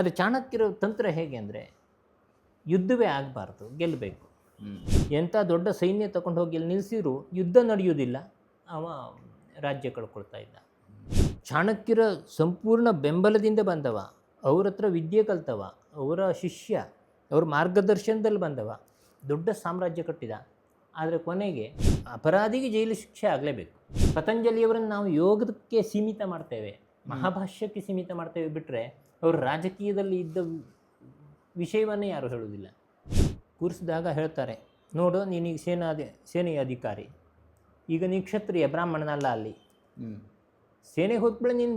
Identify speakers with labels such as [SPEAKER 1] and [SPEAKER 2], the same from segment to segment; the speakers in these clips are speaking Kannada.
[SPEAKER 1] ಆದರೆ ಚಾಣಕ್ಯರ ತಂತ್ರ ಹೇಗೆ ಅಂದರೆ ಯುದ್ಧವೇ ಆಗಬಾರ್ದು, ಗೆಲ್ಲಬೇಕು. ಎಂಥ ದೊಡ್ಡ ಸೈನ್ಯ ತಗೊಂಡು ಹೋಗಿ ಅಲ್ಲಿ ನಿಲ್ಲಿಸಿದ್ರು ಯುದ್ಧ ನಡೆಯುವುದಿಲ್ಲ, ಅವ ರಾಜ್ಯ ಕಳ್ಕೊಳ್ತಾ ಇದ್ದ. ಚಾಣಕ್ಯರ ಸಂಪೂರ್ಣ ಬೆಂಬಲದಿಂದ ಬಂದವ, ಅವ್ರ ಹತ್ರ ವಿದ್ಯೆ ಕಲ್ತವ, ಅವರ ಶಿಷ್ಯ, ಅವ್ರ ಮಾರ್ಗದರ್ಶನದಲ್ಲಿ ಬಂದವ, ದೊಡ್ಡ ಸಾಮ್ರಾಜ್ಯ ಕಟ್ಟಿದ. ಆದರೆ ಕೊನೆಗೆ ಅಪರಾಧಿಗೆ ಜೈಲು ಶಿಕ್ಷೆ ಆಗಲೇಬೇಕು. ಪತಂಜಲಿಯವರನ್ನು ನಾವು ಯೋಗಕ್ಕೆ ಸೀಮಿತ ಮಾಡ್ತೇವೆ, ಮಹಾಭಾಷ್ಯಕ್ಕೆ ಸೀಮಿತ ಮಾಡ್ತೇವೆ ಬಿಟ್ಟರೆ ಅವರು ರಾಜಕೀಯದಲ್ಲಿ ಇದ್ದ ವಿಷಯವನ್ನೇ ಯಾರು ಹೇಳುವುದಿಲ್ಲ. ಕೂರಿಸಿದಾಗ ಹೇಳ್ತಾರೆ, ನೋಡು ನೀನೀಗ ಸೇನೆಯ ಅಧಿಕಾರಿ, ಈಗ ನೀ ಕ್ಷತ್ರಿಯ, ಬ್ರಾಹ್ಮಣನಲ್ಲ. ಅಲ್ಲಿ ಸೇನೆಗೆ ಹೋದ್ಬಿಳೆ ನಿನ್ನ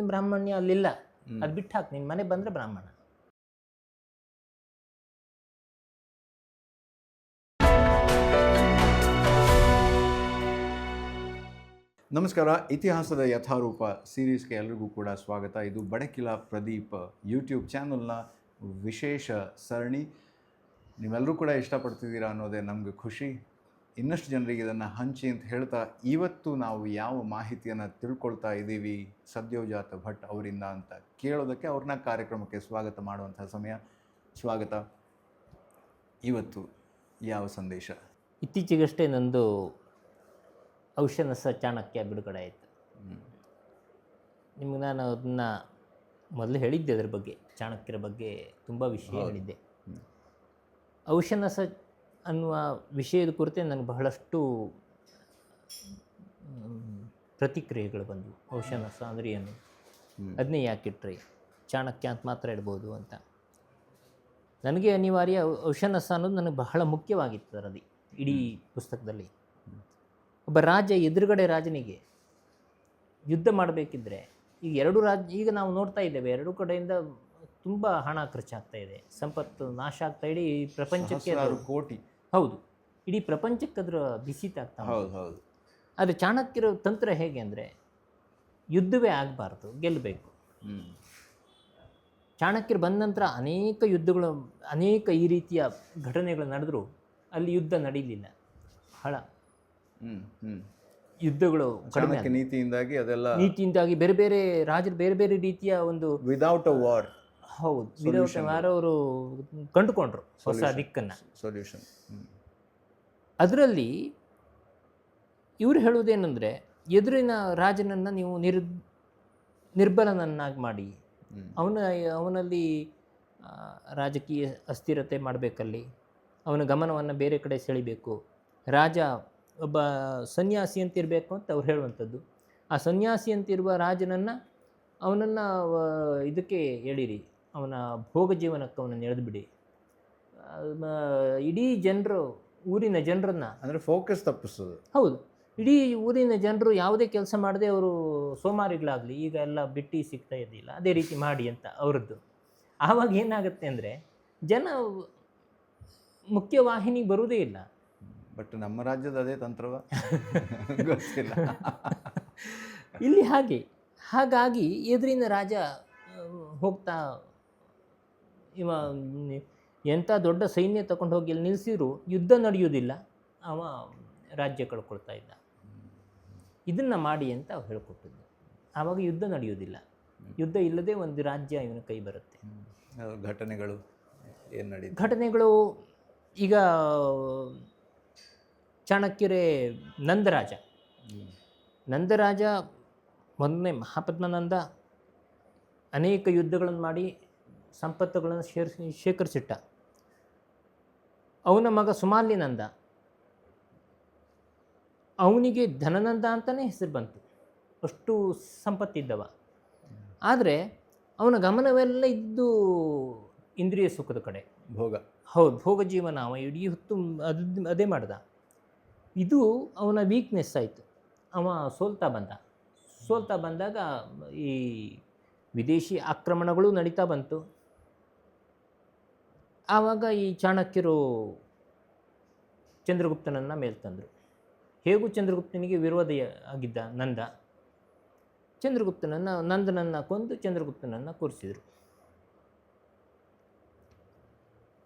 [SPEAKER 1] ಬ್ರಾಹ್ಮಣ್ಯ ಅಲ್ಲಿಲ್ಲ, ಅದು ಬಿಟ್ಟು ಹಾಕಿ, ನಿನ್ನ ಮನೆ ಬಂದರೆ ಬ್ರಾಹ್ಮಣ.
[SPEAKER 2] ನಮಸ್ಕಾರ. ಇತಿಹಾಸದ ಯಥಾರೂಪ ಸೀರೀಸ್ಗೆ ಎಲ್ರಿಗೂ ಕೂಡ ಸ್ವಾಗತ. ಇದು ಬಡಕಿಲ ಪ್ರದೀಪ್ ಯೂಟ್ಯೂಬ್ ಚಾನಲ್ನ ವಿಶೇಷ ಸರಣಿ. ನೀವೆಲ್ಲರೂ ಕೂಡ ಇಷ್ಟಪಡ್ತಿದ್ದೀರಾ ಅನ್ನೋದೇ ನಮಗೆ ಖುಷಿ. ಇನ್ನಷ್ಟು ಜನರಿಗೆ ಇದನ್ನು ಹಂಚಿ ಅಂತ ಹೇಳ್ತಾ, ಇವತ್ತು ನಾವು ಯಾವ ಮಾಹಿತಿಯನ್ನು ತಿಳ್ಕೊಳ್ತಾ ಇದ್ದೀವಿ ಸದ್ಯೋಜಾತ ಭಟ್ ಅವರಿಂದ ಅಂತ ಕೇಳೋದಕ್ಕೆ, ಅವ್ರನ್ನ ಕಾರ್ಯಕ್ರಮಕ್ಕೆ ಸ್ವಾಗತ ಮಾಡುವಂಥ ಸಮಯ. ಸ್ವಾಗತ. ಇವತ್ತು ಯಾವ ಸಂದೇಶ?
[SPEAKER 1] ಇತ್ತೀಚೆಗಷ್ಟೇ ನಂದು ಔಷನಸ ಚಾಣಕ್ಯ ಬಿಡುಗಡೆ ಆಯಿತು. ನಿಮಗೆ ನಾನು ಅದನ್ನು ಮೊದಲು ಹೇಳಿದ್ದೆ, ಅದರ ಬಗ್ಗೆ, ಚಾಣಕ್ಯರ ಬಗ್ಗೆ ತುಂಬ ವಿಷಯ ಹೇಳಿದ್ದೆ. ಔಷನಸ ಅನ್ನುವ ವಿಷಯದ ಕುರಿತೆ ನನಗೆ ಬಹಳಷ್ಟು ಪ್ರತಿಕ್ರಿಯೆಗಳು ಬಂದವು. ಔಷನಸ ಅಂದರೆ ಏನು, ಅದನ್ನೇ ಯಾಕಿಟ್ರಿ, ಚಾಣಕ್ಯ ಅಂತ ಮಾತ್ರ ಇಡ್ಬೋದು ಅಂತ. ನನಗೆ ಅನಿವಾರ್ಯ ಔಷನಸ ಅನ್ನೋದು ನನಗೆ ಬಹಳ ಮುಖ್ಯವಾಗಿತ್ತು ಅದರಲ್ಲಿ, ಇಡೀ ಪುಸ್ತಕದಲ್ಲಿ. ಒಬ್ಬ ರಾಜ ಎದುರುಗಡೆ ರಾಜನಿಗೆ ಯುದ್ಧ ಮಾಡಬೇಕಿದ್ರೆ, ಈಗ ನಾವು ನೋಡ್ತಾ ಇದ್ದೇವೆ, ಎರಡು ಕಡೆಯಿಂದ ತುಂಬ ಹಣ ಖರ್ಚಾಗ್ತಾ ಇದೆ, ಸಂಪತ್ತು ನಾಶ ಆಗ್ತಾ, ಇಡೀ ಪ್ರಪಂಚಕ್ಕೆ
[SPEAKER 2] ಕೋಟಿ,
[SPEAKER 1] ಹೌದು, ಇಡೀ ಪ್ರಪಂಚಕ್ಕೆ ಅದರ ಬಿಸಿತ ಆಗ್ತಾ.
[SPEAKER 2] ಹೌದು.
[SPEAKER 1] ಆದರೆ ಚಾಣಕ್ಯರ ತಂತ್ರ ಹೇಗೆ ಅಂದರೆ ಯುದ್ಧವೇ ಆಗಬಾರ್ದು, ಗೆಲ್ಲಬೇಕು. ಚಾಣಕ್ಯರು ಬಂದ ನಂತರ ಅನೇಕ ಈ ರೀತಿಯ ಘಟನೆಗಳು ನಡೆದರೂ ಅಲ್ಲಿ ಯುದ್ಧ ನಡೀಲಿಲ್ಲ. ಬಹಳ ಯುದ್ಧಗಳು ಕಡಿಮೆ, ನೀತಿಯಿಂದಾಗಿ ಬೇರೆ ಬೇರೆ ರಾಜರು ಬೇರೆ ಬೇರೆ ರೀತಿಯ ಒಂದು
[SPEAKER 2] ವಿದೌಟ್ ಅ ವಾರ್,
[SPEAKER 1] ಹೌದು, ವಿದೌಟ್ ಅ ವಾರ್ ಅವರು ಕಂಡುಕೊಂಡ್ರು ಹೊಸ ದಿಕ್ಕನ್ನು,
[SPEAKER 2] ಸೊಲ್ಯೂಷನ್.
[SPEAKER 1] ಅದರಲ್ಲಿ ಇವರು ಹೇಳುವುದೇನೆಂದರೆ, ಎದುರಿನ ರಾಜನನ್ನು ನೀವು ನಿರ್ಬಲನನ್ನಾಗಿ ಮಾಡಿ, ಅವನಲ್ಲಿ ರಾಜಕೀಯ ಅಸ್ಥಿರತೆ ಮಾಡಬೇಕಲ್ಲಿ, ಅವನ ಗಮನವನ್ನು ಬೇರೆ ಕಡೆ ಸೆಳಿಬೇಕು. ರಾಜ ಒಬ್ಬ ಸನ್ಯಾಸಿ ಅಂತಿರಬೇಕು ಅಂತ ಅವ್ರು ಹೇಳುವಂಥದ್ದು. ಆ ಸನ್ಯಾಸಿ ಅಂತಿರುವ ಅವನನ್ನು ಇದಕ್ಕೆ ಎಳೀರಿ, ಅವನ ಭೋಗ ಜೀವನಕ್ಕೆ ಅವನನ್ನು ಎಳೆದುಬಿಡಿ. ಇಡೀ ಊರಿನ ಜನರನ್ನು,
[SPEAKER 2] ಅಂದರೆ ಫೋಕಸ್ ತಪ್ಪಿಸೋದು.
[SPEAKER 1] ಹೌದು, ಇಡೀ ಊರಿನ ಜನರು ಯಾವುದೇ ಕೆಲಸ ಮಾಡದೆ ಅವರು ಸೋಮಾರಿಗಳಾಗಲಿ, ಈಗ ಎಲ್ಲ ಬಿಟ್ಟು ಸಿಗ್ತಾ ಇದ್ದಿಲ್ಲ, ಅದೇ ರೀತಿ ಮಾಡಿ ಅಂತ ಅವರದ್ದು. ಆವಾಗ ಏನಾಗುತ್ತೆ ಅಂದರೆ ಜನ ಮುಖ್ಯವಾಹಿನಿಗೆ ಬರುವುದೇ ಇಲ್ಲ.
[SPEAKER 2] ಬಟ್ ನಮ್ಮ ರಾಜ್ಯದ ಅದೇ ತಂತ್ರವ ಗೊತ್ತಿಲ್ಲ.
[SPEAKER 1] ಇಲ್ಲಿ ಹಾಗಾಗಿ ಎದುರಿನ ರಾಜ ಹೋಗ್ತಾ, ಎಂಥ ದೊಡ್ಡ ಸೈನ್ಯ ತಗೊಂಡು ಹೋಗಿ ಅಲ್ಲಿ ನಿಲ್ಲಿಸಿದ್ರು ಯುದ್ಧ ನಡೆಯುವುದಿಲ್ಲ, ಅವ ರಾಜ್ಯ ಕಳ್ಕೊಳ್ತಾ ಇದ್ದ. ಇದನ್ನು ಮಾಡಿ ಅಂತ ಅವ್ರು ಹೇಳ್ಕೊಟ್ಟಿದ್ದು. ಆವಾಗ ಯುದ್ಧ ನಡೆಯುವುದಿಲ್ಲ, ಯುದ್ಧ ಇಲ್ಲದೆ ಒಂದು ರಾಜ್ಯ ಇವನ ಕೈ ಬರುತ್ತೆ.
[SPEAKER 2] ಘಟನೆಗಳು ಏನು ನಡೀತು?
[SPEAKER 1] ಘಟನೆಗಳು ಈಗ ಚಾಣಕ್ಯರೇ ನಂದರಾಜ ಮೊದಲನೇ ಮಹಾಪದ್ಮನಂದ ಅನೇಕ ಯುದ್ಧಗಳನ್ನು ಮಾಡಿ ಸಂಪತ್ತುಗಳನ್ನು ಶೇಖರಿಸಿಟ್ಟ. ಅವನ ಮಗ ಸುಮಾಲಿನಂದ, ಅವನಿಗೆ ಧನನಂದ ಅಂತಲೇ ಹೆಸರು ಬಂತು, ಅಷ್ಟು ಸಂಪತ್ತಿದ್ದವ. ಆದರೆ ಅವನ ಗಮನವೆಲ್ಲ ಇದ್ದು ಇಂದ್ರಿಯ ಸುಖದ ಕಡೆ, ಭೋಗ ಜೀವನ. ಅವ ಇಡೀ ಹೊತ್ತು ಅದೇ ಮಾಡ್ದ. ಇದು ಅವನ ವೀಕ್ನೆಸ್ ಆಯಿತು. ಅವ ಸೋಲ್ತಾ ಬಂದಾಗ ಈ ವಿದೇಶಿ ಆಕ್ರಮಣಗಳು ನಡೀತಾ ಬಂತು. ಆವಾಗ ಈ ಚಾಣಕ್ಯರು ಚಂದ್ರಗುಪ್ತನನ್ನು ಮೇಲ್ತಂದರು. ಹೇಗೂ ಚಂದ್ರಗುಪ್ತನಿಗೆ ವಿರೋಧ ಆಗಿದ್ದ ನಂದನನ್ನು ಕೊಂದು ಚಂದ್ರಗುಪ್ತನನ್ನು ಕೂರಿಸಿದರು.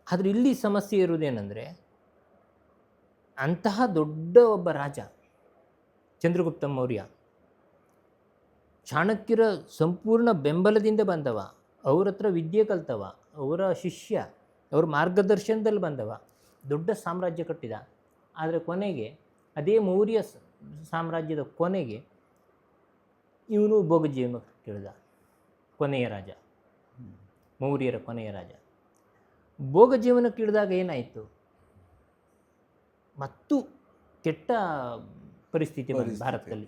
[SPEAKER 1] ಆದರೆ ಇಲ್ಲಿ ಸಮಸ್ಯೆ ಇರುವುದೇನೆಂದರೆ, ಅಂತಹ ದೊಡ್ಡ ಒಬ್ಬ ರಾಜ ಚಂದ್ರಗುಪ್ತ ಮೌರ್ಯ ಚಾಣಕ್ಯರ ಸಂಪೂರ್ಣ ಬೆಂಬಲದಿಂದ ಬಂದವ, ಅವ್ರ ಹತ್ರ ವಿದ್ಯೆ ಕಲ್ತವ, ಅವರ ಶಿಷ್ಯ, ಅವ್ರ ಮಾರ್ಗದರ್ಶನದಲ್ಲಿ ಬಂದವ, ದೊಡ್ಡ ಸಾಮ್ರಾಜ್ಯ ಕಟ್ಟಿದ. ಆದರೆ ಕೊನೆಗೆ ಅದೇ ಮೌರ್ಯ ಸಾಮ್ರಾಜ್ಯದ ಕೊನೆಗೆ ಇವನು ಭೋಗಜೀವನ ಕೇಳಿದ, ಕೊನೆಯ ರಾಜ, ಮೌರ್ಯರ ಕೊನೆಯ ರಾಜ. ಭೋಗಜೀವನ ಕೇಳಿದಾಗ ಏನಾಯಿತು, ಮತ್ತು ಕೆಟ್ಟ ಪರಿಸ್ಥಿತಿ ಬಂತು ಭಾರತದಲ್ಲಿ.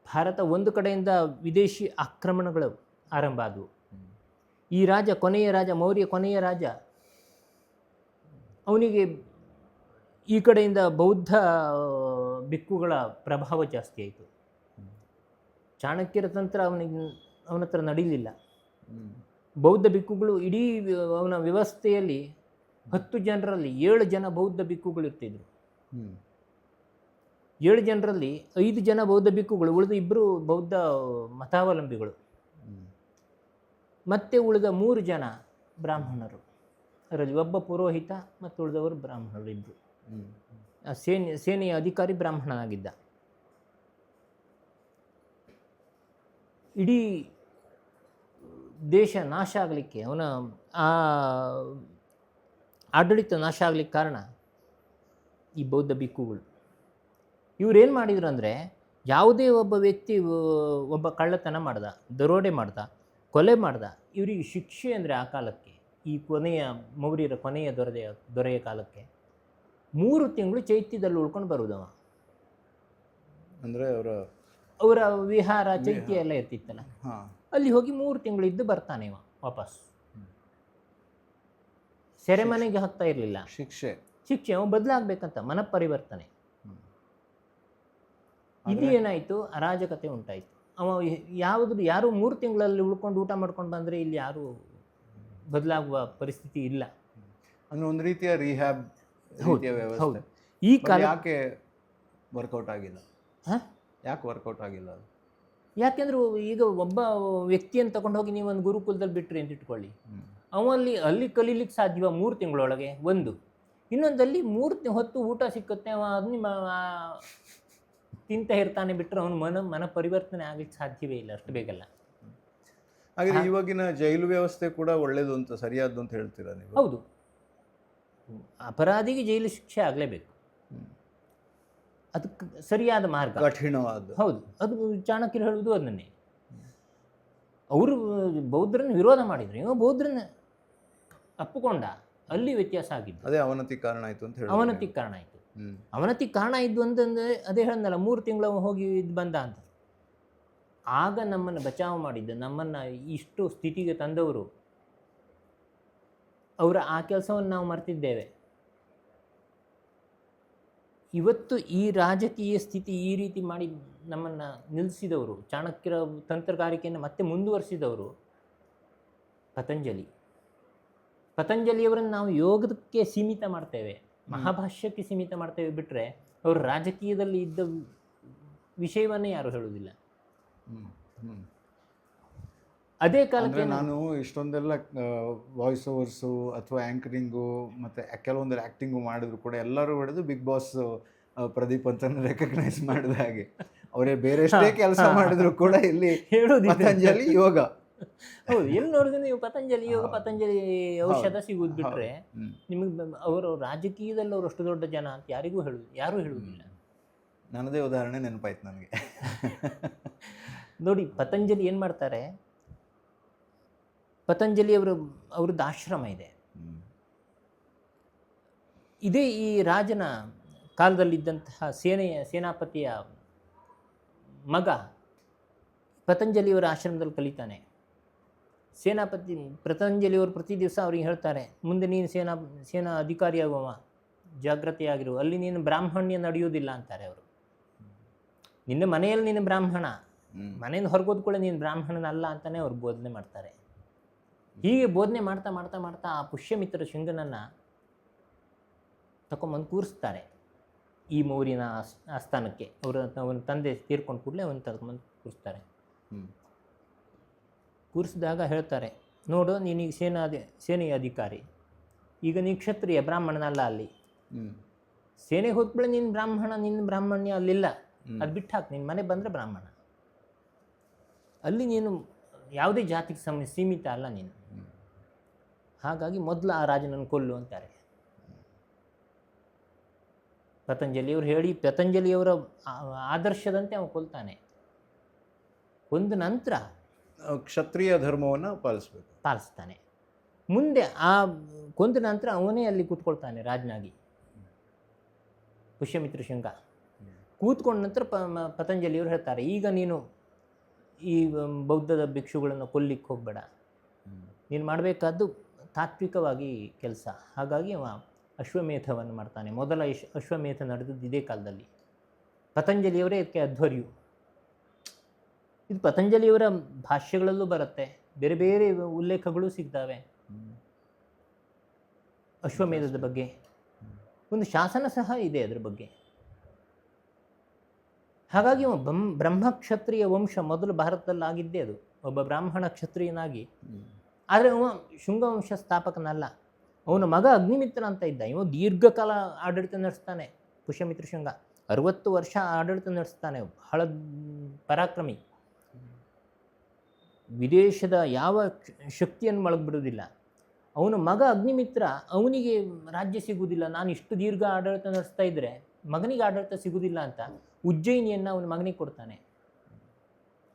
[SPEAKER 1] ಭಾರತ ಒಂದು ಕಡೆಯಿಂದ ವಿದೇಶಿ ಆಕ್ರಮಣಗಳು ಆರಂಭ ಆದವು. ಈ ರಾಜ, ಕೊನೆಯ ರಾಜ, ಮೌರ್ಯ ಕೊನೆಯ ರಾಜ, ಅವನಿಗೆ ಈ ಕಡೆಯಿಂದ ಬೌದ್ಧ ಬಿಕ್ಕುಗಳ ಪ್ರಭಾವ ಜಾಸ್ತಿ ಆಯಿತು. ಚಾಣಕ್ಯರ ತಂತ್ರ ಅವನ ಹತ್ರ ನಡೀಲಿಲ್ಲ. ಬೌದ್ಧ ಬಿಕ್ಕುಗಳು ಇಡೀ ಅವನ ವ್ಯವಸ್ಥೆಯಲ್ಲಿ 10 ಜನರಲ್ಲಿ 7 ಜನ ಬೌದ್ಧ ಬಿಕ್ಕುಗಳು ಇರ್ತಿದ್ರು. 7 ಜನರಲ್ಲಿ 5 ಜನ ಬೌದ್ಧ ಬಿಕ್ಕುಗಳು, ಉಳಿದ 2 ಬೌದ್ಧ ಮತಾವಲಂಬಿಗಳು, ಮತ್ತೆ ಉಳಿದ 3 ಜನ ಬ್ರಾಹ್ಮಣರು. ಅದರಲ್ಲಿ ಒಬ್ಬ ಪುರೋಹಿತ ಮತ್ತು ಉಳಿದವರು ಬ್ರಾಹ್ಮಣರು ಇದ್ದರು. ಸೇನೆಯ ಅಧಿಕಾರಿ ಬ್ರಾಹ್ಮಣನಾಗಿದ್ದ. ಇಡೀ ದೇಶ ನಾಶ ಆಗಲಿಕ್ಕೆ, ಅವನ ಆ ಆಡಳಿತ ನಾಶ ಆಗಲಿಕ್ಕೆ ಕಾರಣ ಈ ಬೌದ್ಧ ಬಿಕ್ಕುಗಳು. ಇವರೇನು ಮಾಡಿದ್ರು ಅಂದರೆ, ಯಾವುದೇ ಒಬ್ಬ ವ್ಯಕ್ತಿ ಒಬ್ಬ ಕಳ್ಳತನ ಮಾಡ್ದ, ದರೋಡೆ ಮಾಡ್ದ, ಕೊಲೆ ಮಾಡ್ದ, ಇವರಿಗೆ ಶಿಕ್ಷೆ ಅಂದರೆ ಆ ಕಾಲಕ್ಕೆ, ಈ ಕೊನೆಯ ಮೌರ್ಯರ ಕೊನೆಯ ದೊರೆಯ ಕಾಲಕ್ಕೆ 3 ತಿಂಗಳು ಚೈತ್ಯದಲ್ಲಿ ಉಳ್ಕೊಂಡು ಬರುವುದವ.
[SPEAKER 2] ಅಂದರೆ
[SPEAKER 1] ಅವರ ವಿಹಾರ ಚೈತ್ಯ ಎಲ್ಲ ಇರ್ತಿತ್ತಲ್ಲ, ಅಲ್ಲಿ ಹೋಗಿ 3 ತಿಂಗಳು ಇದ್ದು ಬರ್ತಾನೆ ಇವ ವಾಪಸ್. ಸೆರೆಮನೆಗೆ ಹಾಕ್ತಾ ಇರಲಿಲ್ಲ. ಶಿಕ್ಷೆ ಅವ ಬದಲಾಗಬೇಕಂತ ಮನಪರಿವರ್ತನೆ. ಇದು ಏನಾಯಿತು, ಅರಾಜಕತೆ ಉಂಟಾಯಿತು. ಅವ ಯಾರು 3 ತಿಂಗಳಲ್ಲಿ ಉಳ್ಕೊಂಡು ಊಟ ಮಾಡ್ಕೊಂಡು ಬಂದರೆ ಇಲ್ಲಿ ಯಾರು ಬದಲಾಗುವ ಪರಿಸ್ಥಿತಿ ಇಲ್ಲ.
[SPEAKER 2] ಅಂದರೆ ಒಂದು ರೀತಿಯ ರಿಹ್ಯಾಬ್ ವ್ಯವಸ್ಥೆ.
[SPEAKER 1] ಈ ಕಾಲ
[SPEAKER 2] ಯಾಕೆ ವರ್ಕೌಟ್ ಆಗಿಲ್ಲ? ಯಾಕೆ ವರ್ಕೌಟ್ ಆಗಿಲ್ಲ ಅದು?
[SPEAKER 1] ಯಾಕೆಂದ್ರೆ ಈಗ ಒಬ್ಬ ವ್ಯಕ್ತಿಯನ್ನು ತಗೊಂಡು ಹೋಗಿ ನೀವು ಒಂದು ಗುರುಕುಲದಲ್ಲಿ ಬಿಟ್ರಿ ಅಂತ ಇಟ್ಕೊಳ್ಳಿ, ಅಲ್ಲಿ ಕಲೀಲಿಕ್ಕೆ ಸಾಧ್ಯವ 3 ತಿಂಗಳೊಳಗೆ. ಒಂದು ಇನ್ನೊಂದಲ್ಲಿ 3 ಹೊತ್ತು ಊಟ ಸಿಕ್ಕುತ್ತೆ, ಅದು ನಿಮ್ಮ ತಿಂತ ಇರ್ತಾನೆ, ಬಿಟ್ಟರೆ ಅವನು ಮನ ಪರಿವರ್ತನೆ ಆಗ್ಲಿಕ್ಕೆ ಸಾಧ್ಯವೇ ಇಲ್ಲ ಅಷ್ಟು ಬೇಗಲ್ಲ.
[SPEAKER 2] ಹಾಗೆ ಇವಾಗಿನ ಜೈಲು ವ್ಯವಸ್ಥೆ ಕೂಡ ಒಳ್ಳೇದು ಅಂತ, ಸರಿಯಾದ್ದು ಅಂತ ಹೇಳ್ತೀರಾ ನೀವು?
[SPEAKER 1] ಹೌದು, ಅಪರಾಧಿಗೆ ಜೈಲು ಶಿಕ್ಷೆ ಆಗಲೇಬೇಕು, ಅದಕ್ಕೆ ಸರಿಯಾದ ಮಾರ್ಗ,
[SPEAKER 2] ಕಠಿಣವಾದ.
[SPEAKER 1] ಹೌದು, ಅದು ಚಾಣಕ್ಯರು ಹೇಳುವುದು ಅದನ್ನೇ. ಅವರು ಬೌದ್ಧರನ್ನು ವಿರೋಧ ಮಾಡಿದ್ರು, ಇವ ಬೌದ್ಧರನ್ನ ಅಪ್ಪುಕೊಂಡ, ಅಲ್ಲಿ ವ್ಯತ್ಯಾಸ ಆಗಿದ್ದು.
[SPEAKER 2] ಅದೇ ಅವನತಿ ಕಾರಣ ಆಯಿತು ಅಂತ ಹೇಳಿ.
[SPEAKER 1] ಅವನತಿ ಕಾರಣ ಆಯಿತು. ಅವನತಿ ಕಾರಣ ಇದ್ದು ಅಂತಂದರೆ ಅದೇ ಹೇಳಿದ್ನಲ್ಲ, 3 ತಿಂಗಳು ಹೋಗಿ ಇದು ಬಂದ ಅಂತ. ಆಗ ನಮ್ಮನ್ನು ಬಚಾವ್ ಮಾಡಿದ್ದು, ನಮ್ಮನ್ನು ಇಷ್ಟು ಸ್ಥಿತಿಗೆ ತಂದವರು, ಅವರ ಆ ಕೆಲಸವನ್ನು ನಾವು ಮರ್ತಿದ್ದೇವೆ. ಇವತ್ತು ಈ ರಾಜಕೀಯ ಸ್ಥಿತಿ ಈ ರೀತಿ ಮಾಡಿ ನಮ್ಮನ್ನು ನಿಲ್ಲಿಸಿದವರು, ಚಾಣಕ್ಯರ ತಂತ್ರಗಾರಿಕೆಯನ್ನು ಮತ್ತೆ ಮುಂದುವರಿಸಿದವರು ಪತಂಜಲಿಯವರನ್ನು ನಾವು ಯೋಗಕ್ಕೆ ಸೀಮಿತ ಮಾಡ್ತೇವೆ, ಮಹಾಭಾಷ್ಯಕ್ಕೆ ಸೀಮಿತ ಮಾಡ್ತೇವೆ, ಬಿಟ್ಟರೆ ಅವರು ರಾಜಕೀಯದಲ್ಲಿ ಇದ್ದ ವಿಷಯವನ್ನೇ ಯಾರು ಹೇಳುವುದಿಲ್ಲ. ಅದೇ ಕಾಲಕ್ಕೆ
[SPEAKER 2] ನಾನು ಇಷ್ಟೊಂದೆಲ್ಲ ವಾಯ್ಸ್ ಓವರ್ಸು ಅಥವಾ ಆ್ಯಂಕರಿಂಗು ಮತ್ತು ಕೆಲವೊಂದರ ಆ್ಯಕ್ಟಿಂಗು ಮಾಡಿದ್ರು ಕೂಡ ಎಲ್ಲರೂ ಹೊಡೆದು ಬಿಗ್ ಬಾಸ್ ಪ್ರದೀಪ್ ಅಂತ ರೆಕಗ್ನೈಸ್ ಮಾಡಿದ ಹಾಗೆ, ಅವರೇ ಬೇರೆ ಎಷ್ಟೇ ಕೆಲಸ ಮಾಡಿದ್ರು ಕೂಡ ಇಲ್ಲಿ ಹೇಳೋದು ಪತಂಜಲಿ ಯೋಗ.
[SPEAKER 1] ಹೌದು, ಎಲ್ಲಿ ನೋಡಿದ್ರೆ ನೀವು ಪತಂಜಲಿ ಯೋಗ, ಪತಂಜಲಿ ಔಷಧ ಸಿಗುವುದು ಬಿಟ್ಟರೆ ನಿಮಗೆ ಅವರು ರಾಜಕೀಯದಲ್ಲಿ ಅವರು ಅಷ್ಟು ದೊಡ್ಡ ಜನ ಅಂತ ಯಾರೂ ಹೇಳುವುದಿಲ್ಲ.
[SPEAKER 2] ನನ್ನದೇ ಉದಾಹರಣೆ ನೆನಪಾಯ್ತು ನನಗೆ.
[SPEAKER 1] ನೋಡಿ, ಪತಂಜಲಿ ಏನು ಮಾಡ್ತಾರೆ, ಪತಂಜಲಿ ಅವ್ರದ್ದು ಆಶ್ರಮ ಇದೆ. ಇದೇ ಈ ರಾಜನ ಕಾಲದಲ್ಲಿದ್ದಂತಹ ಸೇನಾಪತಿಯ ಮಗ ಪತಂಜಲಿಯವರ ಆಶ್ರಮದಲ್ಲಿ ಕಲಿತಾನೆ. ಪತಂಜಲಿಯವರು ಪ್ರತಿ ದಿವಸ ಅವ್ರಿಗೆ ಹೇಳ್ತಾರೆ, ಮುಂದೆ ನೀನು ಸೇನಾ ಅಧಿಕಾರಿಯಾಗುವ, ಜಾಗ್ರತೆಯಾಗಿರು, ಅಲ್ಲಿ ನೀನು ಬ್ರಾಹ್ಮಣ್ಯ ನಡೆಯುವುದಿಲ್ಲ ಅಂತಾರೆ ಅವರು. ನಿನ್ನ ಮನೆಯಲ್ಲಿ ನೀನು ಬ್ರಾಹ್ಮಣ, ಮನೆಯಿಂದ ಹೊರಗೋದ ಕೂಡ ನೀನು ಬ್ರಾಹ್ಮಣನಲ್ಲ ಅಂತಾನೆ ಅವ್ರು ಬೋಧನೆ ಮಾಡ್ತಾರೆ. ಹೀಗೆ ಬೋಧನೆ ಮಾಡ್ತಾ ಮಾಡ್ತಾ ಮಾಡ್ತಾ ಆ ಪುಷ್ಯಮಿತ್ರ ಶೃಂಗನನ್ನು ತಗೊಂಬಂದು ಕೂರಿಸ್ತಾರೆ ಈ ಮೌರ್ಯನ ಆಸ್ಥಾನಕ್ಕೆ. ಅವನ ತಂದೆ ತೀರ್ಕೊಂಡು ಕೂಡಲೇ ಅವನು ತಗೊಂಬಂದು ಕೂರಿಸ್ತಾರೆ. ಕೂರಿಸಿದಾಗ ಹೇಳ್ತಾರೆ, ನೋಡು, ನೀನೀಗ ಸೇನೆಯ ಅಧಿಕಾರಿ, ಈಗ ನೀನು ಕ್ಷತ್ರಿಯ, ಬ್ರಾಹ್ಮಣನಲ್ಲ. ಅಲ್ಲಿ ಸೇನೆಗೆ ಹೋದ್ಬಿಳೆ ನೀನು ನಿನ್ನ ಬ್ರಾಹ್ಮಣ್ಯ ಅಲ್ಲಿಲ್ಲ, ಅದು ಬಿಟ್ಟು ಹಾಕಿ, ನಿನ್ನ ಮನೆ ಬಂದರೆ ಬ್ರಾಹ್ಮಣ. ಅಲ್ಲಿ ನೀನು ಯಾವುದೇ ಜಾತಿಗೆ ಸೀಮಿತ ಅಲ್ಲ ನೀನು. ಹಾಗಾಗಿ ಮೊದಲು ಆ ರಾಜನನ್ನು ಕೊಲ್ಲು ಅಂತಾರೆ. ಪತಂಜಲಿಯವರು ಹೇಳಿ ಪತಂಜಲಿಯವರ ಆದರ್ಶದಂತೆ ಅವನು ಕೊಲ್ತಾನೆ. ಕೊಂದ ನಂತರ
[SPEAKER 2] ಕ್ಷತ್ರಿಯ ಧರ್ಮವನ್ನು
[SPEAKER 1] ಪಾಲಿಸ್ತಾನೆ. ಮುಂದೆ ಆ ಕೊಂದ ನಂತರ ಅವನೇ ಅಲ್ಲಿ ಕೂತ್ಕೊಳ್ತಾನೆ ರಾಜನಾಗಿ, ಪುಷ್ಯಮಿತ್ರ ಶೃಂಗ. ಕೂತ್ಕೊಂಡ ನಂತರ ಪತಂಜಲಿಯವರು ಹೇಳ್ತಾರೆ, ಈಗ ನೀನು ಈ ಬೌದ್ಧದ ಭಿಕ್ಷುಗಳನ್ನು ಕೊಲ್ಲಿಕ್ಕೆ ಹೋಗಬೇಡ, ನೀನು ಮಾಡಬೇಕಾದ್ದು ತಾತ್ವಿಕವಾಗಿ ಕೆಲಸ. ಹಾಗಾಗಿ ಅವ ಅಶ್ವಮೇಧವನ್ನು ಮಾಡ್ತಾನೆ. ಮೊದಲ ಅಶ್ವಮೇಧ ನಡೆದದ್ದು ಇದೇ ಕಾಲದಲ್ಲಿ. ಪತಂಜಲಿಯವರೇ ಇದಕ್ಕೆ ಅಧ್ವರ್ಯು. ಇದು ಪತಂಜಲಿಯವರ ಭಾಷ್ಯಗಳಲ್ಲೂ ಬರುತ್ತೆ, ಬೇರೆ ಬೇರೆ ಉಲ್ಲೇಖಗಳು ಸಿಗ್ತವೆ ಅಶ್ವಮೇಧದ ಬಗ್ಗೆ. ಒಂದು ಶಾಸನ ಸಹ ಇದೆ ಅದರ ಬಗ್ಗೆ. ಹಾಗಾಗಿ ಬ್ರಹ್ಮಕ್ಷತ್ರಿಯ ವಂಶ ಮೊದಲು ಭಾರತದಲ್ಲಿ ಆಗಿದ್ದೇ ಅದು, ಒಬ್ಬ ಬ್ರಾಹ್ಮಣ ಕ್ಷತ್ರಿಯನಾಗಿ. ಆದರೆ ಅವ ಶುಂಗವಂಶ ಸ್ಥಾಪಕನಲ್ಲ. ಅವನ ಮಗ ಅಗ್ನಿಮಿತ್ರ ಅಂತ ಇದ್ದ. ಇವ ದೀರ್ಘಕಾಲ ಆಡಳಿತ ನಡೆಸ್ತಾನೆ. ಪುಷ್ಯಮಿತ್ರ ಶೃಂಗ 60 ವರ್ಷ ಆಡಳಿತ ನಡೆಸ್ತಾನೆ. ಬಹಳ ಪರಾಕ್ರಮಿ. ವಿದೇಶದ ಯಾವ ಶಕ್ತಿಯನ್ನು ಮೊಳಗ್ಬಿಡೋದಿಲ್ಲ. ಅವನ ಮಗ ಅಗ್ನಿಮಿತ್ರ, ಅವನಿಗೆ ರಾಜ್ಯ ಸಿಗುವುದಿಲ್ಲ. ನಾನು ಇಷ್ಟು ದೀರ್ಘ ಆಡಳಿತ ನಡೆಸ್ತಾ ಇದ್ದರೆ ಮಗನಿಗೆ ಆಡಳಿತ ಸಿಗುವುದಿಲ್ಲ ಅಂತ ಉಜ್ಜಯಿನಿಯನ್ನು ಅವನ ಮಗನಿಗೆ ಕೊಡ್ತಾನೆ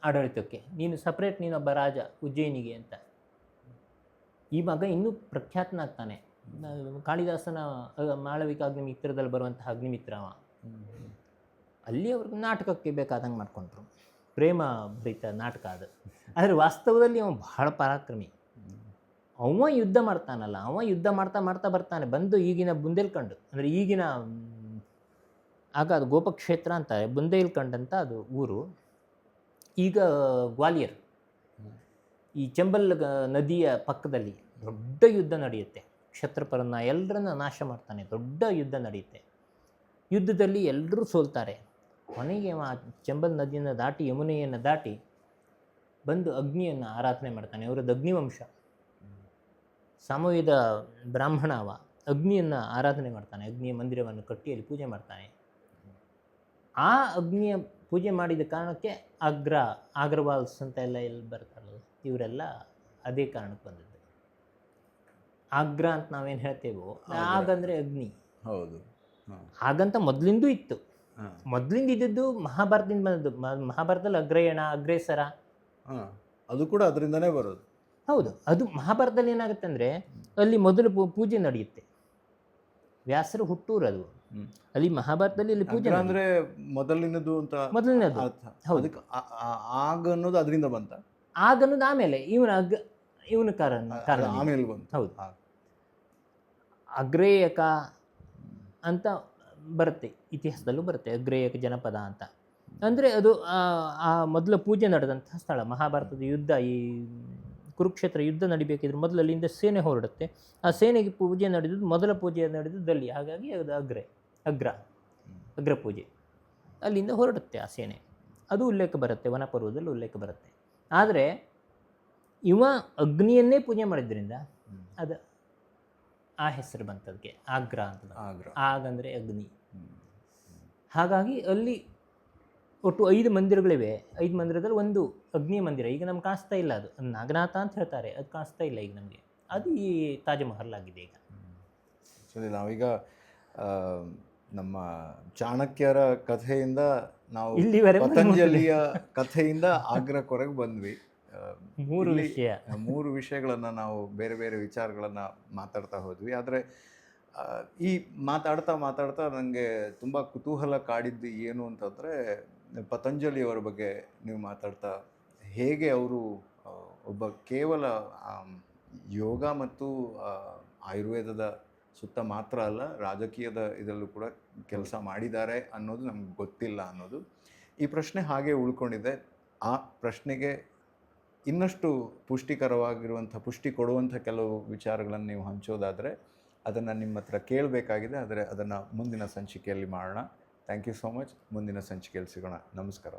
[SPEAKER 1] ಆಡಳಿತಕ್ಕೆ. ನೀನು ಸಪ್ರೇಟ್, ನೀನೊಬ್ಬ ರಾಜ ಉಜ್ಜಯಿನಿಗೆ ಅಂತ. ಈ ಮಗ ಇನ್ನೂ ಪ್ರಖ್ಯಾತನಾಗ್ತಾನೆ. ಕಾಳಿದಾಸನ ಮಾಳವಿಕ ಅಗ್ನಿಮಿತ್ರದಲ್ಲಿ ಬರುವಂತಹ ಅಗ್ನಿಮಿತ್ರ ಅವ. ಅಲ್ಲಿ ಅವ್ರಿಗೆ ನಾಟಕಕ್ಕೆ ಬೇಕಾದಂಗೆ ಮಾಡ್ಕೊಂಡ್ರು. ಪ್ರೇಮ ಭರಿತ ನಾಟಕ ಅದು. ಆದರೆ ವಾಸ್ತವದಲ್ಲಿ ಅವ ಬಹಳ ಪರಾಕ್ರಮಿ. ಅವ ಯುದ್ಧ ಮಾಡ್ತಾನಲ್ಲ, ಅವ ಯುದ್ಧ ಮಾಡ್ತಾ ಮಾಡ್ತಾ ಬರ್ತಾನೆ. ಬಂದು ಈಗಿನ ಬುಂದೇಲ್ಖಂಡ್, ಅಂದರೆ ಈಗಿನ ಆಗ ಅದು ಗೋಪಕ್ಷೇತ್ರ ಅಂತಾರೆ, ಬುಂದೇಲ್ಖಂಡ್ ಅಂತ ಅದು ಊರು. ಈಗ ಗ್ವಾಲಿಯರ್. ಈ ಚಂಬಲ್ ನದಿಯ ಪಕ್ಕದಲ್ಲಿ ದೊಡ್ಡ ಯುದ್ಧ ನಡೆಯುತ್ತೆ. ಕ್ಷತ್ರಪರನ್ನ ಎಲ್ಲರನ್ನ ನಾಶ ಮಾಡ್ತಾನೆ. ದೊಡ್ಡ ಯುದ್ಧ ನಡೆಯುತ್ತೆ. ಯುದ್ಧದಲ್ಲಿ ಎಲ್ಲರೂ ಸೋಲ್ತಾರೆ. ಕೊನೆಗೆ ಚಂಬಲ್ ನದಿಯನ್ನು ದಾಟಿ, ಯಮುನೆಯನ್ನು ದಾಟಿ ಬಂದು ಅಗ್ನಿಯನ್ನು ಆರಾಧನೆ ಮಾಡ್ತಾನೆ. ಅವರದ್ದು ಅಗ್ನಿವಂಶ, ಸಾಮವೇದ ಬ್ರಾಹ್ಮಣ ಅವ. ಅಗ್ನಿಯನ್ನು ಆರಾಧನೆ ಮಾಡ್ತಾನೆ. ಅಗ್ನಿಯ ಮಂದಿರವನ್ನು ಕಟ್ಟಿ ಅಲ್ಲಿ ಪೂಜೆ ಮಾಡ್ತಾನೆ. ಆ ಅಗ್ನಿಯ ಪೂಜೆ ಮಾಡಿದ ಕಾರಣಕ್ಕೆ ಆಗ್ರವಾಲ್ಸ್ ಅಂತ ಎಲ್ಲಿ ಬರ್ತಾರಲ್ಲ, ಇವರೆಲ್ಲ ಅದೇ ಕಾರಣಕ್ಕೆ ಬಂದದ್ದು. ಆಗ್ರ ಅಂತ ನಾವೇನು ಹೇಳ್ತೇವೋ, ಆಗಂದರೆ ಅಗ್ನಿ.
[SPEAKER 2] ಹೌದು.
[SPEAKER 1] ಹಾಗಂತ ಮೊದಲಿಂದೂ ಇತ್ತು. ಮೊದಲಿಂದ ಇದ್ದದ್ದು ಮಹಾಭಾರತದಿಂದ ಬಂದದ್ದು. ಮಹಾಭಾರತದಲ್ಲಿ ಅಗ್ರಯಣ, ಅಗ್ರೇಸರ,
[SPEAKER 2] ಅದು ಕೂಡ ಅದರಿಂದನೇ ಬರೋದು.
[SPEAKER 1] ಹೌದು. ಅದು ಮಹಾಭಾರತದಲ್ಲಿ ಏನಾಗುತ್ತೆ ಅಂದರೆ, ಅಲ್ಲಿ ಮೊದಲು ಪೂಜೆ ನಡೆಯುತ್ತೆ. ವ್ಯಾಸರು ಹುಟ್ಟೂರು ಅದು. ಅಲ್ಲಿ ಮಹಾಭಾರತದಲ್ಲಿ ಇಲ್ಲಿ ಪೂಜೆ
[SPEAKER 2] ಅಂದರೆ ಮೊದಲಿನದು ಅಂತ.
[SPEAKER 1] ಮೊದಲಿನದು. ಹೌದು.
[SPEAKER 2] ಆಗ ಅನ್ನೋದು ಅದರಿಂದ ಬಂತ.
[SPEAKER 1] ಆಗ ಅನ್ನೋದು ಆಮೇಲೆ ಇವನ ಕಾರಣ
[SPEAKER 2] ಆಮೇಲೆ ಬಂತು.
[SPEAKER 1] ಹೌದು. ಅಗ್ರೇಯಕ ಅಂತ ಬರುತ್ತೆ, ಇತಿಹಾಸದಲ್ಲೂ ಬರುತ್ತೆ ಅಗ್ರೇಯಕ ಜನಪದ ಅಂತ. ಅಂದರೆ ಅದು ಆ ಮೊದಲ ಪೂಜೆ ನಡೆದಂತಹ ಸ್ಥಳ. ಮಹಾಭಾರತದ ಯುದ್ಧ, ಈ ಕುರುಕ್ಷೇತ್ರ ಯುದ್ಧ ನಡಿಬೇಕಿದ್ರೆ ಮೊದಲು ಅಲ್ಲಿಂದ ಸೇನೆ ಹೊರಡುತ್ತೆ. ಆ ಸೇನೆಗೆ ಪೂಜೆ ನಡೆದಿದ್ದು, ಮೊದಲ ಪೂಜೆ ನಡೆದಿದ್ದಲ್ಲಿ. ಹಾಗಾಗಿ ಅದು ಅಗ್ರ ಪೂಜೆ ಅಲ್ಲಿಂದ ಹೊರಡುತ್ತೆ ಆ ಸೇನೆ. ಅದು ಉಲ್ಲೇಖ ಬರುತ್ತೆ, ವನಪರ್ವದಲ್ಲಿ ಉಲ್ಲೇಖ ಬರುತ್ತೆ. ಆದರೆ ಇವ ಅಗ್ನಿಯನ್ನೇ ಪೂಜೆ ಮಾಡಿದ್ರಿಂದ ಅದು ಆ ಹೆಸರು ಬಂತದಕ್ಕೆ, ಆಗ್ರ ಅಂತ. ಆಗಂದರೆ ಅಗ್ನಿ. ಹಾಗಾಗಿ ಅಲ್ಲಿ ಒಟ್ಟು 5 ಮಂದಿರಗಳಿವೆ. 5 ಮಂದಿರದಲ್ಲಿ ಒಂದು ಅಗ್ನಿ ಮಂದಿರ. ಈಗ ನಮ್ಗೆ ಕಾಣಿಸ್ತಾ ಇಲ್ಲ. ಅದು ನಾಗನಾಥ ಅಂತ ಹೇಳ್ತಾರೆ, ಅದು ಕಾಣಿಸ್ತಾ ಇಲ್ಲ ಈಗ ನಮಗೆ. ಅದು ಈ ತಾಜ್ ಮಹಲ್ ಆಗಿದೆ ಈಗ.
[SPEAKER 2] ಸರಿ, ನಾವೀಗ ನಮ್ಮ ಚಾಣಕ್ಯರ ಕಥೆಯಿಂದ ನಾವು ಪತಂಜಲಿಯ ಕಥೆಯಿಂದ ಆಗ್ರಕ್ವರೆಗೆ ಬಂದ್ವಿ. 3 ವಿಷಯಗಳನ್ನು ನಾವು ಬೇರೆ ಬೇರೆ ವಿಚಾರಗಳನ್ನು ಮಾತಾಡ್ತಾ ಹೋದ್ವಿ. ಆದರೆ ಈ ಮಾತಾಡ್ತಾ ನನಗೆ ತುಂಬ ಕುತೂಹಲ ಕಾಡಿದ್ದು ಏನು ಅಂತಂದರೆ, ಪತಂಜಲಿಯವರ ಬಗ್ಗೆ ನೀವು ಮಾತಾಡ್ತಾ ಹೇಗೆ ಅವರು ಒಬ್ಬ ಕೇವಲ ಯೋಗ ಮತ್ತು ಆಯುರ್ವೇದದ ಸುತ್ತ ಮಾತ್ರ ಅಲ್ಲ, ರಾಜಕೀಯದ ಇದರಲ್ಲೂ ಕೂಡ ಕೆಲಸ ಮಾಡಿದ್ದಾರೆ ಅನ್ನೋದು ನಮ್ಗೆ ಗೊತ್ತಿಲ್ಲ ಅನ್ನೋದು. ಈ ಪ್ರಶ್ನೆ ಹಾಗೆ ಉಳ್ಕೊಂಡಿದೆ. ಆ ಪ್ರಶ್ನೆಗೆ ಇನ್ನಷ್ಟು ಪುಷ್ಟಿಕರವಾಗಿರುವಂಥ, ಪುಷ್ಟಿ ಕೊಡುವಂಥ ಕೆಲವು ವಿಚಾರಗಳನ್ನು ನೀವು ಹಂಚೋದಾದರೆ ಅದನ್ನು ನಿಮ್ಮ ಹತ್ರ ಕೇಳಬೇಕಾಗಿದೆ. ಆದರೆ ಅದನ್ನು ಮುಂದಿನ ಸಂಚಿಕೆಯಲ್ಲಿ ಮಾಡೋಣ. Thank you so much. ಮುಂದಿನ ಸಂಚಿಕೆಯಲ್ಲಿ ಸಿಗೋಣ. ನಮಸ್ಕಾರ.